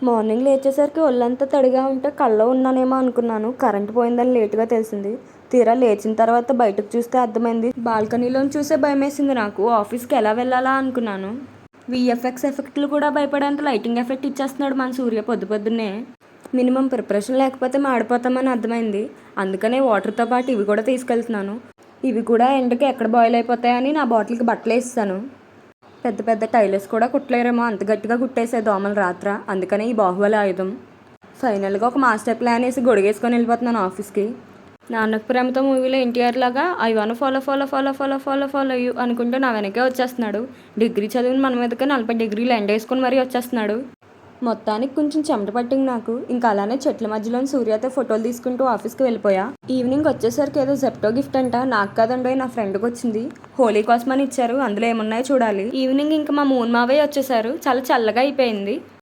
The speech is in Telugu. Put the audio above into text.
మార్నింగ్ లేచేసరికి ఒళ్ళంతా తడిగా ఉంటే కల్లో ఉన్నానేమో అనుకున్నాను. కరెంట్ పోయిందని లేటుగా తెలిసింది. తీరా లేచిన తర్వాత బయటకు చూస్తే అర్థమైంది. బాల్కనీలోని చూసే భయమేసింది నాకు. ఆఫీస్కి ఎలా వెళ్ళాలా అనుకున్నాను. విఎఫ్ఎక్స్ ఎఫెక్ట్లు కూడా భయపడేంత లైటింగ్ ఎఫెక్ట్ ఇచ్చేస్తున్నాడు మన సూర్య పొద్దున్నే. మినిమం ప్రిపరేషన్ లేకపోతే మాడిపోతామని అర్థమైంది. అందుకనే వాటర్తో పాటు ఇవి కూడా తీసుకెళ్తున్నాను. ఇవి కూడా ఎండకి ఎక్కడ బాయిల్ అయిపోతాయని నా బాటిల్కి బట్టలు వేస్తాను. పెద్ద పెద్ద టైలర్స్ కూడా కుట్టలేరేమో, అంత గట్టిగా కుట్టేసే దోమలు రాత్ర. అందుకనే ఈ బాహుబలి ఆయుధం. ఫైనల్గా ఒక మాస్టర్ ప్లాన్ వేసి గొడిగేసుకొని వెళ్ళిపోతున్నాను ఆఫీస్కి. నాన్నకు ప్రేమతో మూవీలో ఎన్టీఆర్ లాగా I wanna follow follow follow follow follow follow you అనుకుంటూ నా వెనకే వచ్చేస్తున్నాడు. డిగ్రీ చదివిన మన మీదకి 40 డిగ్రీలు ఎండ వేసుకొని మరీ వచ్చేస్తున్నాడు. మొత్తానికి కొంచెం చెమట పట్టింది నాకు. ఇంకా అలానే చెట్ల మధ్యలోని సూర్యతో ఫోటోలు తీసుకుంటూ ఆఫీస్కి వెళ్ళిపోయా. ఈవినింగ్ వచ్చేసరికి ఏదో జెప్టో గిఫ్ట్ అంట. నాకు కాదండో నా ఫ్రెండ్కి వచ్చింది. హోలీ కోసమని ఇచ్చారు. అందులో ఏమున్నాయో చూడాలి. ఈవినింగ్ ఇంకా మా మూన్ మావయ్య వచ్చేసారు. చాలా చల్లగా అయిపోయింది.